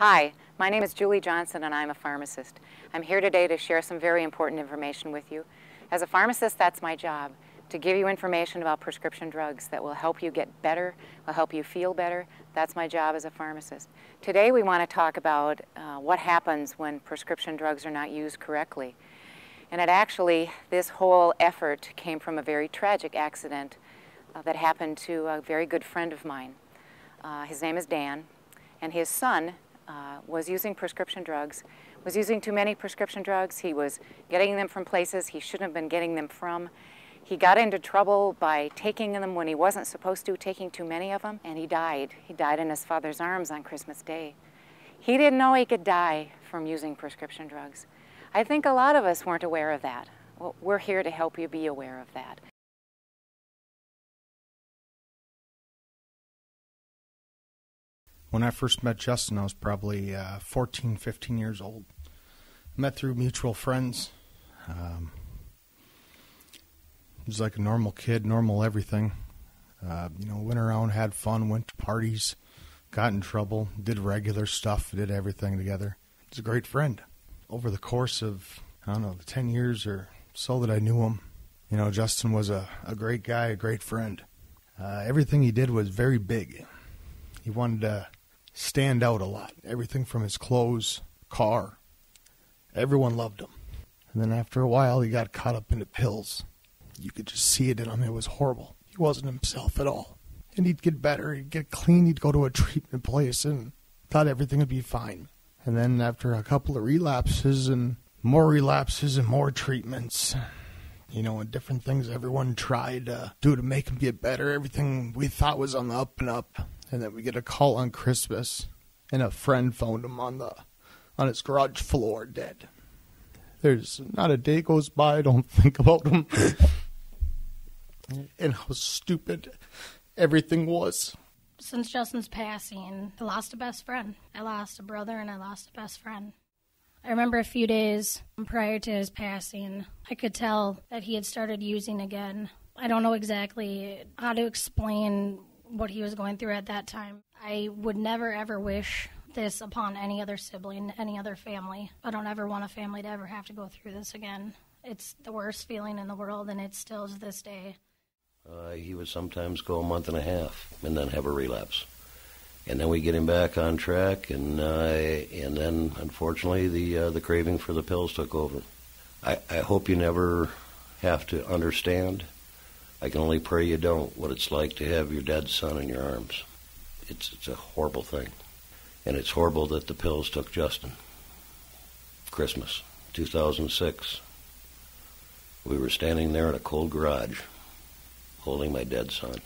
Hi, my name is Julie Johnson and I'm a pharmacist. I'm here today to share some very important information with you. As a pharmacist, that's my job, to give you information about prescription drugs that will help you get better, will help you feel better. That's my job as a pharmacist. Today we want to talk about what happens when prescription drugs are not used correctly. And this whole effort came from a very tragic accident that happened to a very good friend of mine. His name is Dan, and his son was using prescription drugs, was using too many prescription drugs. He was getting them from places he shouldn't have been getting them from. He got into trouble by taking them when he wasn't supposed to, taking too many of them, and he died. He died in his father's arms on Christmas Day. He didn't know he could die from using prescription drugs. I think a lot of us weren't aware of that. Well, we're here to help you be aware of that. When I first met Justin, I was probably 14, 15 years old. Met through mutual friends. He was like a normal kid, normal everything. Went around, had fun, went to parties, got in trouble, did regular stuff, did everything together. He was a great friend. Over the course of, the 10 years or so that I knew him, Justin was a great guy, a great friend. Everything he did was very big. He wanted to stand out a lot. Everything from his clothes, car. Everyone loved him. And then after a while, he got caught up into pills. You could just see it in him. It was horrible. He wasn't himself at all. And he'd get better. He'd get clean. He'd go to a treatment place and thought everything would be fine. And then after a couple of relapses and more treatments, and different things everyone tried to do to make him get better, everything we thought was on the up and up. And then we get a call on Christmas, and a friend found him on his garage floor dead. There's not a day goes by I don't think about him and how stupid everything was. Since Justin's passing, I lost a best friend. I lost a brother and I lost a best friend. I remember a few days prior to his passing, I could tell that he had started using again. I don't know exactly how to explain what he was going through at that time. I would never ever wish this upon any other sibling, any other family. I don't ever want a family to ever have to go through this again. It's the worst feeling in the world, and it still to this day. He would sometimes go a month and a half and then have a relapse. And then we get him back on track, and then, unfortunately, the craving for the pills took over. I hope you never have to understand. I can only pray you don't, what it's like to have your dead son in your arms. It's a horrible thing. And it's horrible that the pills took Justin. Christmas, 2006. We were standing there in a cold garage, holding my dead son.